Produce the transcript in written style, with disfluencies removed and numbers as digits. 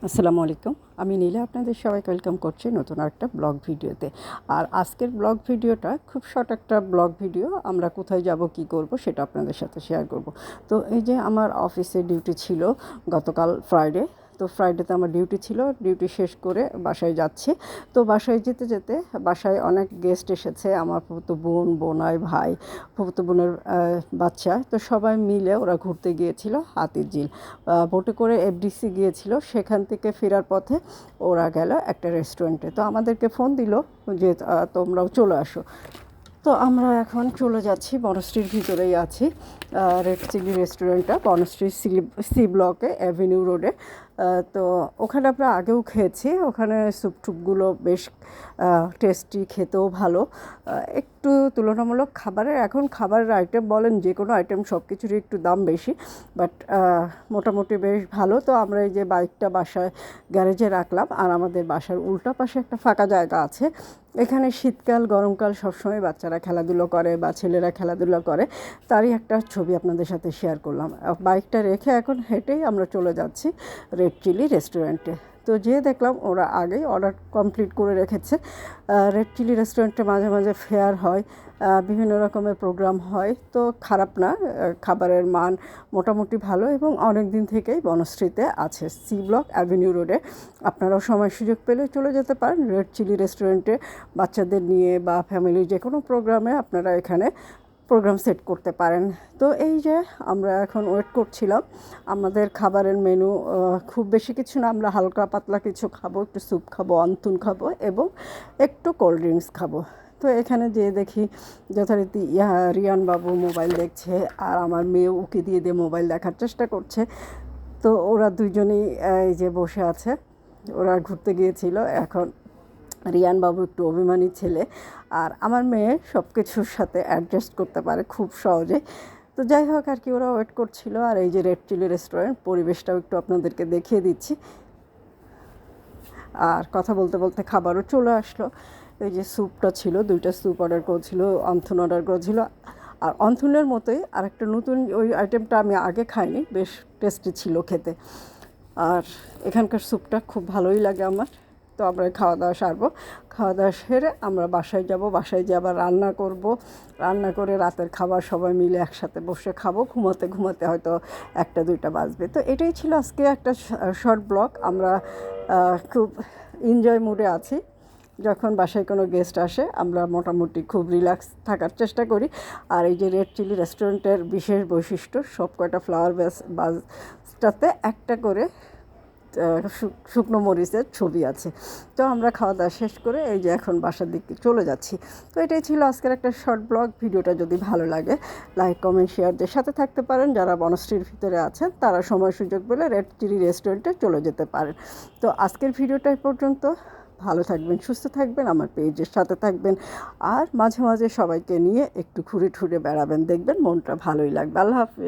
আসসালামু আলাইকুম। আমি নীলা আপনাদের সবাইকে ওয়েলকাম করছি নতুন একটা ব্লগ ভিডিওতে। আর আজকের ব্লগ ভিডিওটা খুব শর্ট একটা ব্লগ ভিডিও। আমরা কোথায় যাব কী করব সেটা আপনাদের সাথে শেয়ার করব। তো এই যে আমার অফিসে ডিউটি ছিল গতকাল ফ্রাইডে। তো ফ্রাইডেতে আমার ডিউটি ছিল, ডিউটি শেষ করে বাসায় যাচ্ছি। তো বাসায় যেতে যেতে বাসায় অনেক গেস্ট এসেছে, আমার ফুফাতো বোন, বোনাই, ভাই, ফুফাতো বোনের বাচ্চা। তো সবাই মিলে ওরা ঘুরতে গিয়েছিল হাতিরঝিল। বোটে করে এফডিসি গিয়েছিল, সেখান থেকে ফেরার পথে ওরা গেল একটা রেস্টুরেন্টে। তো আমাদেরকে ফোন দিল যে তোমরাও চলে আসো। তো আমরা এখন চলে যাচ্ছি, বনশ্রীর ভিতরেই আছি। রেড চিলি রেস্টুরেন্টটা বনশ্রী সি ব্লকে অ্যাভিনিউ রোডে। তো ওখানে আমরা আগেও খেয়েছি, ওখানে স্যুপ টুপগুলো বেশ টেস্টি, খেতেও ভালো। একটু তুলনামূলক খাবারের, এখন খাবারের আইটেম বলেন যে কোনো আইটেম সব কিছুরই একটু দাম বেশি, বাট মোটামুটি বেশ ভালো। তো আমরা এই যে বাইকটা বাসায় গ্যারেজে রাখলাম, আর আমাদের বাসার উল্টা পাশে একটা ফাঁকা জায়গা আছে। এখানে শীতকাল গরমকাল সবসময় বাচ্চারা খেলাধুলো করে বা ছেলেরা খেলাধুলো করে, তারই একটা ছবি আপনাদের সাথে শেয়ার করলাম। বাইকটা রেখে এখন হেঁটেই আমরা চলে যাচ্ছি রেড চিলি রেস্টুরেন্টে। তো যেয়ে দেখলাম ওরা আগেই অর্ডার কমপ্লিট করে রেখেছে। রেড চিলি রেস্টুরেন্টে মাঝে মাঝে ফেয়ার হয়, বিভিন্ন রকমের প্রোগ্রাম হয়। তো খারাপ না, খাবারের মান মোটামুটি ভালো এবং অনেক দিন থেকেই বনশ্রীতে আছে, সি ব্লক অ্যাভিনিউ রোডে। আপনারাও সময় সুযোগ পেলে চলে যেতে পারেন রেড চিলি রেস্টুরেন্টে, বাচ্চাদের নিয়ে বা ফ্যামিলির যে কোনো প্রোগ্রামে আপনারা এখানে প্রোগ্রাম সেট করতে পারেন। তো এই যে আমরা এখন ওয়েট করছিলাম, আমাদের খাবারের মেনু খুব বেশি কিছু না, আমরা হালকা পাতলা কিছু খাবো, একটু স্যুপ খাবো, অন্তুন খাবো এবং একটু কোল্ড ড্রিঙ্কস খাবো। তো এখানে যেয়ে দেখি যথারীতি রিয়ান বাবু মোবাইল দেখছে, আর আমার মেয়েও উকি দিয়ে দিয়ে মোবাইল দেখার চেষ্টা করছে। তো ওরা দুজনেই এই যে বসে আছে, ওরা ঘুরতে গিয়েছিল। এখন রিয়ান বাবু একটু অভিমানী ছেলে, আর আমার মেয়ে সব কিছুর সাথে অ্যাডজাস্ট করতে পারে খুব সহজে। তো যাই হোক আর কি, ওরা ওয়েট করছিল। আর এই যে রেড চিলি রেস্টুরেন্ট, পরিবেশটাও একটু আপনাদেরকে দেখিয়ে দিচ্ছি। আর কথা বলতে বলতে খাবারও চলে আসলো। এই যে স্যুপটা ছিল, 2টা স্যুপ অর্ডার করেছিল, অন্থন অর্ডার করেছিল। আর অন্থনের মতোই আর একটা নতুন ওই আইটেমটা আমি আগে খাইনি, বেশ টেস্টি ছিল খেতে। আর এখানকার স্যুপটা খুব ভালোই লাগে আমার। তো আমরা খাওয়া দাওয়া সারবো, খাওয়া দাওয়া সেরে আমরা বাসায় যাব, বাসায় গিয়ে আবার রান্না করব। রান্না করে রাতের খাবার সবাই মিলে একসাথে বসে খাবো, ঘুমাতে ঘুমাতে হয়তো 1টা 2টা বাজবে। তো এটাই ছিল আজকে একটা শর্ট ব্লগ। আমরা খুব এনজয় মুডে আছি। যখন বাসায় কোনো গেস্ট আসে আমরা মোটামুটি খুব রিল্যাক্স থাকার চেষ্টা করি। আর এই যে রেড চিলি রেস্টুরেন্টের বিশেষ বৈশিষ্ট্য, সব কয়টা ফ্লাওয়ার বাসটাতে একটা করে শুকনো মরিচের ছবি আছে। তো আমরা খাওয়া দাওয়া শেষ করে এই যে এখন বাসার দিকে চলে যাচ্ছি। তো এটাই ছিল আজকের একটা শর্ট ব্লগ। ভিডিওটা যদি ভালো লাগে লাইক কমেন্ট শেয়ারদের সাথে থাকতে পারেন। যারা বনশ্রীর ভিতরে আছেন তারা সময় সুযোগ পেলে রেড চিলি রেস্টুরেন্টে চলে যেতে পারেন। তো আজকের ভিডিওটা পর্যন্ত। ভালো থাকবেন, সুস্থ থাকবেন, আমার পেজের সাথে থাকবেন, আর মাঝে মাঝে সবাইকে নিয়ে একটু ঘুরে ঠুরে বেড়াবেন, দেখবেন মনটা ভালোই লাগবে। আল্লাহ হাফিজ।